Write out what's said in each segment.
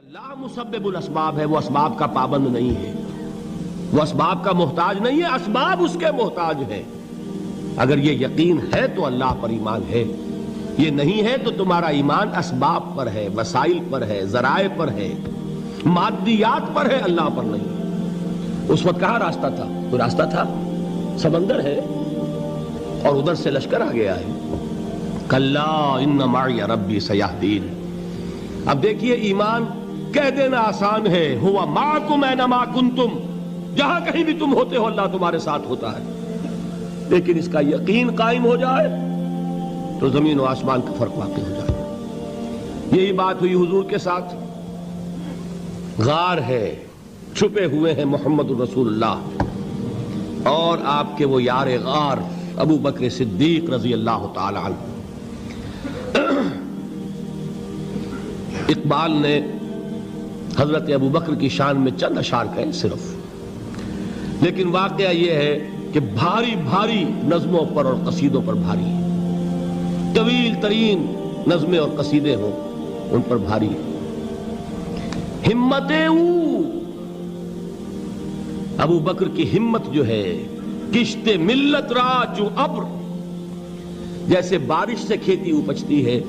اللہ مسبب الاسباب ہے، وہ اسباب کا پابند نہیں ہے، وہ اسباب کا محتاج نہیں ہے، اسباب اس کے محتاج ہے۔ اگر یہ یقین ہے تو اللہ پر ایمان ہے، یہ نہیں ہے تو تمہارا ایمان اسباب پر ہے، وسائل پر ہے، ذرائع پر ہے، مادیات پر ہے، اللہ پر نہیں۔ اس وقت کہاں راستہ تھا؟ کوئی راستہ تھا؟ سمندر ہے اور ادھر سے لشکر آ گیا ہے۔ کلا ان معی ربی سیہدین۔ اب دیکھیے ایمان کہہ دینا آسان ہے، ہوا معکم اینما کنتم، جہاں کہیں بھی تم ہوتے ہو اللہ تمہارے ساتھ ہوتا ہے، لیکن اس کا یقین قائم ہو جائے تو زمین و آسمان کا فرق واقع ہو جائے۔ یہی بات ہوئی حضور کے ساتھ۔ غار ہے، چھپے ہوئے ہیں محمد الرسول اللہ اور آپ کے وہ یار غار ابو بکر صدیق رضی اللہ تعالی عنہ۔ اقبال نے حضرت ابو بکر کی شان میں چند اشعار کہے صرف، لیکن واقعہ یہ ہے کہ بھاری بھاری نظموں پر اور قصیدوں پر بھاری ہے، طویل ترین نظمیں اور قصیدے ہوں ان پر بھاری ہے۔ ہمت ابو بکر کی ہمت جو ہے، کشت ملت را جو ابر، جیسے بارش سے کھیتی اپجتی ہے،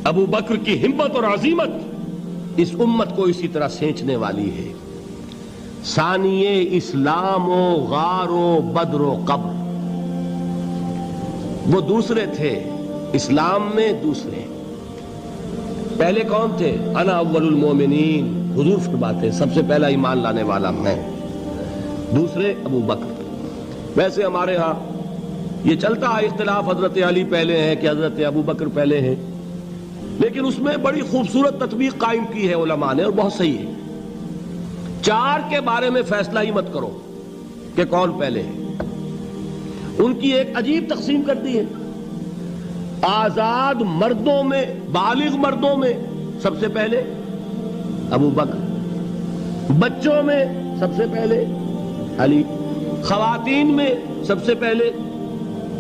ابو بکر کی ہمت اور عظیمت اس امت کو اسی طرح سینچنے والی ہے۔ ثانیے اسلام و غار و بدر و قبر، وہ دوسرے تھے اسلام میں، دوسرے پہلے کون تھے؟ انا اول المومنین، حضور فرماتے ہیں سب سے پہلا ایمان لانے والا میں، دوسرے ابو بکر۔ ویسے ہمارے ہاں یہ چلتا ہے اختلاف، حضرت علی پہلے ہیں کہ حضرت ابو بکر پہلے ہیں، لیکن اس میں بڑی خوبصورت تطبیق قائم کی ہے علماء نے اور بہت صحیح ہے۔ چار کے بارے میں فیصلہ ہی مت کرو کہ کون پہلے ہے، ان کی ایک عجیب تقسیم کر دی ہے۔ آزاد مردوں میں، بالغ مردوں میں سب سے پہلے ابو بکر، بچوں میں سب سے پہلے علی، خواتین میں سب سے پہلے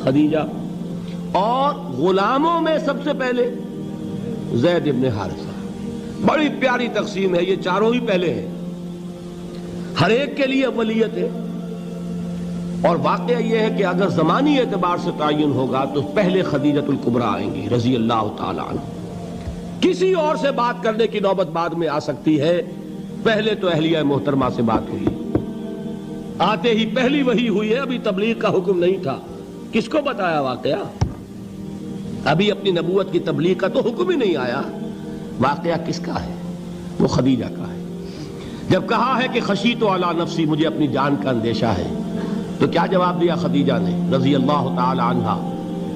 خدیجہ، اور غلاموں میں سب سے پہلے زید ابن حارثہ۔ بڑی پیاری تقسیم ہے، یہ چاروں ہی پہلے ہیں، ہر ایک کے لیے اولیت ہے۔ اور واقعہ یہ ہے کہ اگر زمانی اعتبار سے تعین ہوگا تو پہلے خدیجۃ الکبریٰ آئیں گی رضی اللہ تعالی عنہ، کسی اور سے بات کرنے کی نوبت بعد میں آ سکتی ہے، پہلے تو اہلیہ محترمہ سے بات ہوئی، آتے ہی پہلی وحی ہوئی ہے، ابھی تبلیغ کا حکم نہیں تھا۔ کس کو بتایا واقعہ؟ ابھی اپنی نبوت کی تبلیغ کا تو حکم ہی نہیں آیا۔ واقعہ کس کا ہے؟ وہ خدیجہ کا ہے۔ جب کہا ہے کہ خشیت علی نفسی، مجھے اپنی جان کا اندیشہ ہے، تو کیا جواب دیا خدیجہ نے رضی اللہ تعالی عنہا؟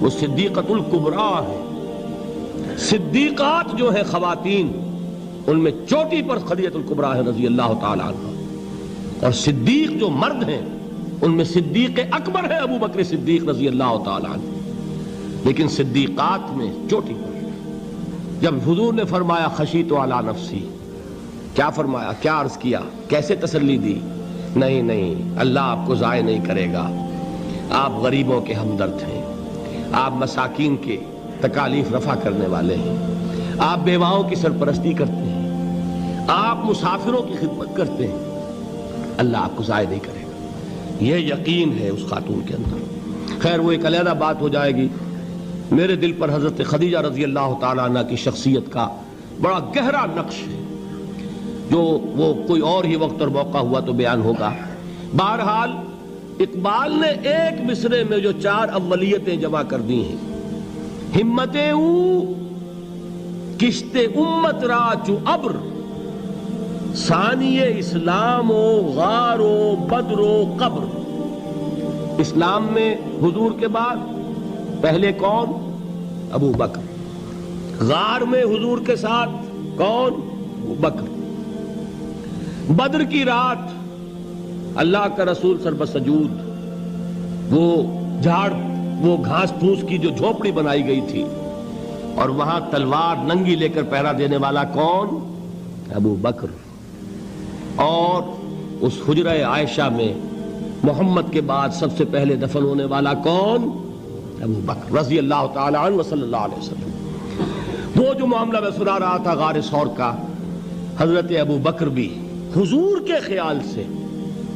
وہ صدیقۃ الکبریٰ ہے۔ صدیقات جو ہیں خواتین، ان میں چوٹی پر خدیجۃ الکبریٰ ہے رضی اللہ تعالی عنہا، اور صدیق جو مرد ہیں ان میں صدیق اکبر ہے ابو بکر صدیق رضی اللہ تعالی عنہ، لیکن صدیقات میں چوٹی پر۔ جب حضور نے فرمایا خشیت علی نفسی، کیا فرمایا، کیا عرض کیا، کیسے تسلی دی؟ نہیں نہیں، اللہ آپ کو ضائع نہیں کرے گا، آپ غریبوں کے ہمدرد ہیں، آپ مساکین کے تکالیف رفع کرنے والے ہیں، آپ بیواؤں کی سرپرستی کرتے ہیں، آپ مسافروں کی خدمت کرتے ہیں، اللہ آپ کو ضائع نہیں کرے گا۔ یہ یقین ہے اس خاتون کے اندر۔ خیر وہ ایک علیحدہ بات ہو جائے گی۔ میرے دل پر حضرت خدیجہ رضی اللہ تعالیٰ عنہ کی شخصیت کا بڑا گہرا نقش ہے، جو وہ کوئی اور ہی وقت اور موقع ہوا تو بیان ہوگا۔ بہرحال اقبال نے ایک مصرے میں جو چار اولیتیں جمع کر دی ہیں، ہمتیں او کشت امت را چو ابر، ثانی اسلام و غار و بدر و قبر۔ اسلام میں حضور کے بعد پہلے کون؟ ابو بکر۔ غار میں حضور کے ساتھ کون؟ ابو بکر۔ بدر کی رات اللہ کا رسول سر بسجود، وہ جھاڑ، وہ گھاس پھوس کی جو جھوپڑی بنائی گئی تھی، اور وہاں تلوار ننگی لے کر پہرا دینے والا کون؟ ابو بکر۔ اور اس حجرہ عائشہ میں محمد کے بعد سب سے پہلے دفن ہونے والا کون؟ ابو بکر رضی اللہ تعالی عنہ صلی اللہ علیہ وسلم۔ وہ جو معاملہ میں سنا رہا تھا غار ثور کا، حضرت ابو بکر بھی حضور کے خیال سے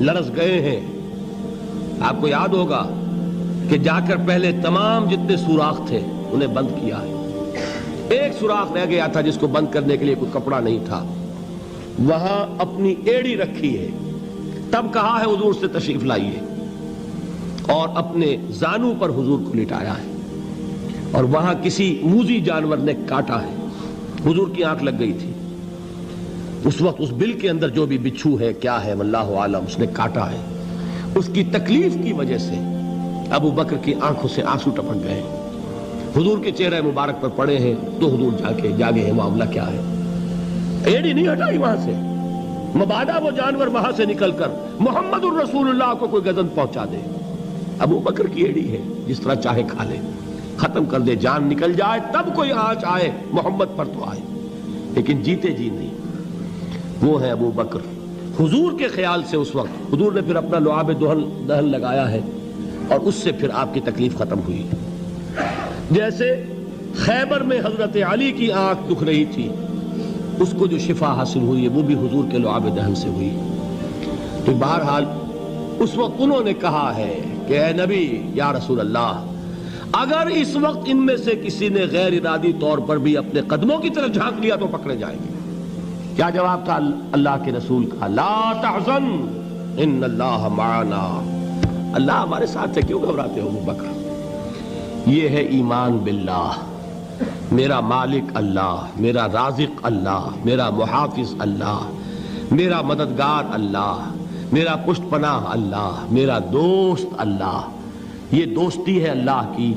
لرز گئے ہیں. آپ کو یاد ہوگا کہ جا کر پہلے تمام جتنے سوراخ تھے انہیں بند کیا ہے. ایک سوراخ رہ گیا تھا جس کو بند کرنے کے لیے کوئی کپڑا نہیں تھا. وہاں اپنی ایڑی رکھی ہے. تب کہا ہے حضور سے تشریف لائیے, اور اپنے زانو پر حضور کو لٹایا ہے. اور وہاں کسی موذی جانور نے کاٹا ہے. حضور کی آنکھ لگ گئی تھی. اس وقت اس بل کے اندر جو بھی بچھو ہے کیا ہے واللہ عالم, اس نے کاٹا ہے. اس کی تکلیف کی وجہ سے ابو بکر کی آنکھوں سے آنسو ٹپک گئے. حضور کے چہرے مبارک پر پڑے ہیں تو حضور جاگے ہیں معاملہ کیا ہے. ایڑی نہیں ہٹائی وہاں سے, مبادا وہ جانور وہاں سے نکل کر محمد الرسول اللہ کو کوئی گزن پہنچا دے. ابو بکر کی ایڑی ہے, جس طرح چاہے کھا لے, ختم کر دے, جان نکل جائے تب کوئی آنچ آئے محمد پر تو آئے, لیکن جیتے جی نہیں. وہ ہے ابو بکر. حضور کے خیال سے اس وقت حضور نے پھر اپنا لعاب دہن لگایا ہے, اور اس سے پھر آپ کی تکلیف ختم ہوئی. جیسے خیبر میں حضرت علی کی آنکھ دکھ رہی تھی, اس کو جو شفا حاصل ہوئی ہے وہ بھی حضور کے لعاب دہن سے ہوئی. تو بہرحال اس وقت انہوں نے کہا ہے کہ اے نبی یا رسول اللہ, اگر اس وقت ان میں سے کسی نے غیر ارادی طور پر بھی اپنے قدموں کی طرف جھانک لیا تو پکڑے جائیں گے. کیا جواب تھا اللہ کے رسول کا؟ لا تحزن ان اللہ معنا. اللہ ہمارے ساتھ ہے, کیوں گھبراتے ہو ابو بکر؟ یہ ہے ایمان باللہ. میرا مالک اللہ, میرا رازق اللہ, میرا محافظ اللہ, میرا مددگار اللہ, میرا پشت پناہ اللہ, میرا دوست اللہ. یہ دوستی ہے اللہ کی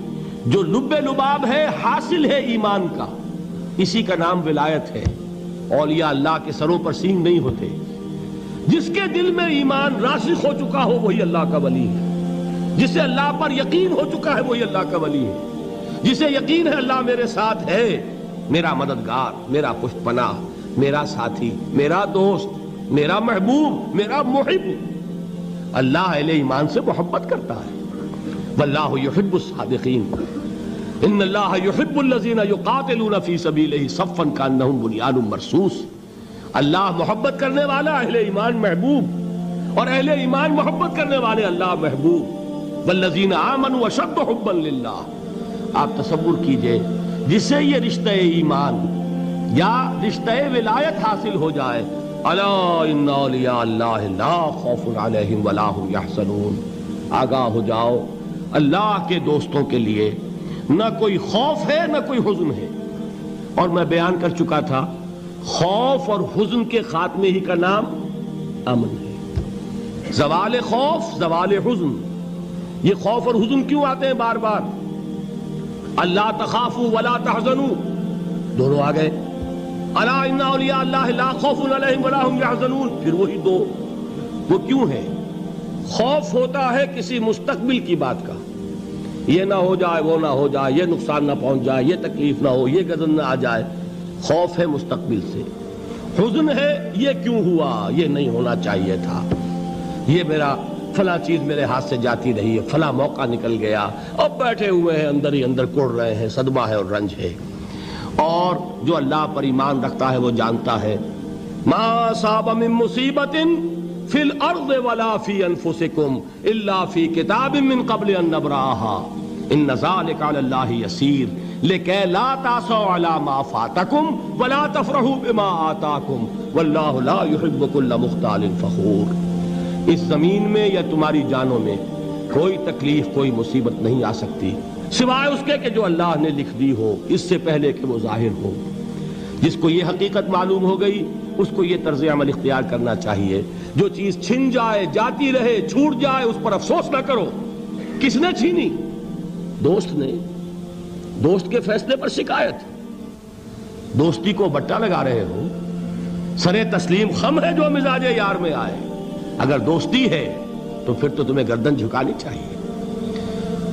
جو لب لباب ہے, حاصل ہے ایمان کا. اسی کا نام ولایت ہے. اولیاء اللہ کے سروں پر سینگ نہیں ہوتے. جس کے دل میں ایمان راسخ ہو چکا ہو وہی اللہ کا ولی ہے. جسے اللہ پر یقین ہو چکا ہے وہی اللہ کا ولی ہے. جسے یقین ہے اللہ میرے ساتھ ہے, میرا مددگار, میرا پشت پناہ, میرا ساتھی, میرا دوست, میرا محبوب, میرا محب. اللہ اہل ایمان سے محبت کرتا ہے. واللہ یحب الصادقین. ان اللہ یحب الذین یقاتلون فی سبیلہ صفا کانہم بنیان مرصوص. اللہ محبت کرنے والا, اہل ایمان محبوب, اور اہل ایمان محبت کرنے والے اللہ محبوب. والذین آمنوا اشد حبا للہ. آپ تصور کیجئے جسے یہ رشتہ ایمان یا رشتہ ولایت حاصل ہو جائے, الا ان اولیاء اللہ لا خوف علیہم ولا هم یحزنون. آگاہ ہو جاؤ, اللہ کے دوستوں کے لیے نہ کوئی خوف ہے نہ کوئی حزن ہے. اور میں بیان کر چکا تھا, خوف اور حزن کے خاتمے ہی کا نام امن ہے. زوال خوف, زوال حزن. یہ خوف اور حزن کیوں آتے ہیں بار بار؟ اللہ تخافوا ولا تحزنوا, دونوں آ گئے. الا ان اولیاء اللہ لا خوف علیہم ولا هم یحزنون, پھر وہی دو. وہ کیوں ہے؟ خوف ہوتا ہے کسی مستقبل کی بات کا, یہ نہ ہو جائے, وہ نہ ہو جائے, یہ نقصان نہ پہنچ جائے, یہ تکلیف نہ ہو, یہ غضب نہ آ جائے. خوف ہے مستقبل سے. حزن ہے یہ کیوں ہوا, یہ نہیں ہونا چاہیے تھا, یہ میرا فلاں چیز میرے ہاتھ سے جاتی رہی ہے, فلاں موقع نکل گیا, اب بیٹھے ہوئے ہیں اندر ہی اندر کڑ رہے ہیں, صدمہ ہے اور رنج ہے. اور جو اللہ پر ایمان رکھتا ہے وہ جانتا ہے ما اصاب من مصیبت فی الارض ولا فی انفسکم الا فی کتاب من قبل ان نبرأها ان ذلک علی اللہ یسیر لکی لا تعصوا علی ما فاتکم ولا تفرحوا بما آتاکم واللہ لا يحب كل مختال فخور. اس زمین میں یا تمہاری جانوں میں کوئی تکلیف, کوئی مصیبت نہیں آ سکتی سوائے اس کے کہ جو اللہ نے لکھ دی ہو, اس سے پہلے کہ وہ ظاہر ہو. جس کو یہ حقیقت معلوم ہو گئی اس کو یہ طرز عمل اختیار کرنا چاہیے. جو چیز چھن جائے, جاتی رہے, چھوٹ جائے, اس پر افسوس نہ کرو. کس نے چھینی؟ دوست نے. دوست کے فیصلے پر شکایت. دوستی کو بٹا لگا رہے ہو, سرے تسلیم خم ہے جو مزاج یار میں آئے. اگر دوستی ہے تو پھر تو تمہیں گردن جھکانی چاہیے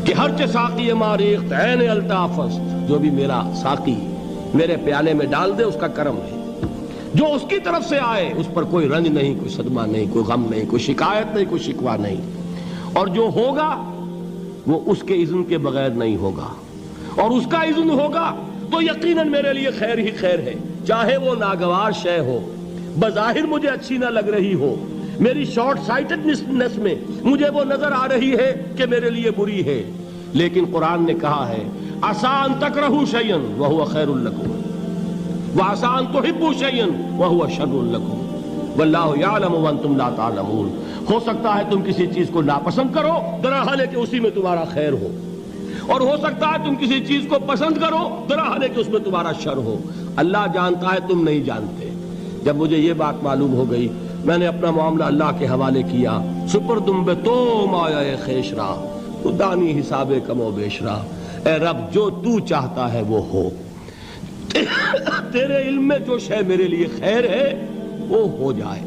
کہ ہر چہ ساقی ماریخت عین الطافست, جو بھی میرا ساقی میرے پیالے میں ڈال دے اس کا کرم ہے. جو اس کی طرف سے آئے اس پر کوئی رنج نہیں, کوئی صدمہ نہیں, کوئی غم نہیں, کوئی شکایت نہیں, کوئی شکوہ نہیں. اور جو ہوگا وہ اس کے اذن کے بغیر نہیں ہوگا, اور اس کا اذن ہوگا تو یقیناً میرے لیے خیر ہی خیر ہے, چاہے وہ ناگوار شے ہو. بظاہر مجھے اچھی نہ لگ رہی ہو، میری شارٹ سائٹڈنس میں مجھے وہ نظر آ رہی ہے کہ میرے لیے بری ہے، لیکن قرآن نے کہا ہے عسیٰ ان تکرہوا شیئا وہو خیر لکم وعسیٰ ان تحبوا شیئا وہو شر لکم واللہ یعلم وانتم لا تعلمون۔ ہو سکتا ہے تم کسی چیز کو ناپسند کرو درحال ہے کہ اسی میں تمہارا خیر ہو، اور ہو سکتا ہے تم کسی چیز کو پسند کرو درحال ہے کہ اس میں تمہارا شر ہو۔ اللہ جانتا ہے، تم نہیں جانتے۔ جب مجھے یہ بات معلوم ہو گئی، میں نے اپنا معاملہ اللہ کے حوالے کیا۔ سپردم بے تو مایا خیش را تو دانی حساب کم و بیش را۔ اے رب، جو تو چاہتا ہے وہ ہو، تیرے علم میں جو شے میرے لیے خیر ہے وہ ہو جائے،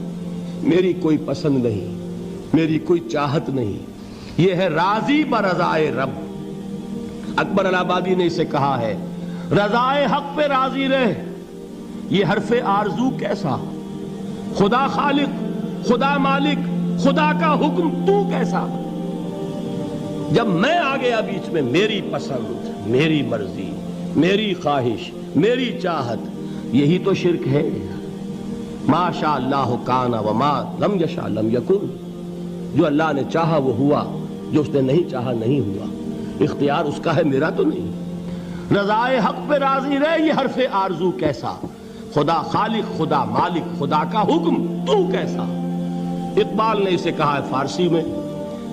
میری کوئی پسند نہیں، میری کوئی چاہت نہیں، یہ ہے راضی برضائے رب۔ اکبر الہآبادی نے اسے کہا ہے رضائے حق پہ راضی رہ، یہ حرف آرزو کیسا، خدا خالق، خدا مالک، خدا کا حکم تو کیسا۔ جب میں آ گیا بیچ میں، میری پسند، میری مرضی، میری خواہش، میری چاہت، یہی تو شرک ہے۔ ما شاء اللہ کان وما لم یشاء لم یکن، جو اللہ نے چاہا وہ ہوا، جو اس نے نہیں چاہا نہیں ہوا، اختیار اس کا ہے، میرا تو نہیں۔ رضائے حق پہ راضی رہ، یہ حرف آرزو کیسا، خدا خالق، خدا مالک، خدا کا حکم تو کیسا۔ اقبال نے اسے کہا ہے فارسی میں،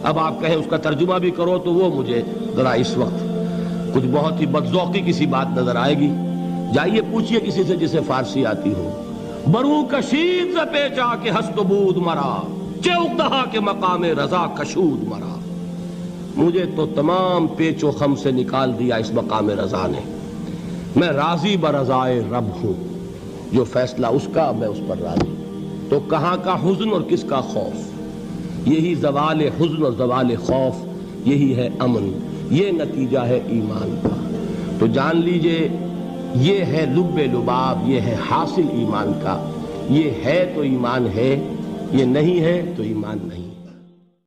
اب آپ کہیں اس کا ترجمہ بھی کرو تو وہ مجھے ذرا اس وقت کچھ بہت ہی بدذوقی کسی بات نظر آئے گی۔ جائیے پوچھئے کسی سے جسے فارسی آتی ہو۔ برو کشید ز پیچا کے ہست و بود مرا، چوک دہا کے مقام رضا کشود مرا۔ مجھے تو تمام پیچ و خم سے نکال دیا اس مقام رضا نے۔ میں راضی برضائے رب ہوں، جو فیصلہ اس کا میں اس پر راضی۔ تو کہاں کا حزن اور کس کا خوف؟ یہی زوال حزن اور زوال خوف، یہی ہے امن، یہ نتیجہ ہے ایمان کا۔ تو جان لیجئے یہ ہے لب لباب، یہ ہے حاصل ایمان کا۔ یہ ہے تو ایمان ہے، یہ نہیں ہے تو ایمان نہیں۔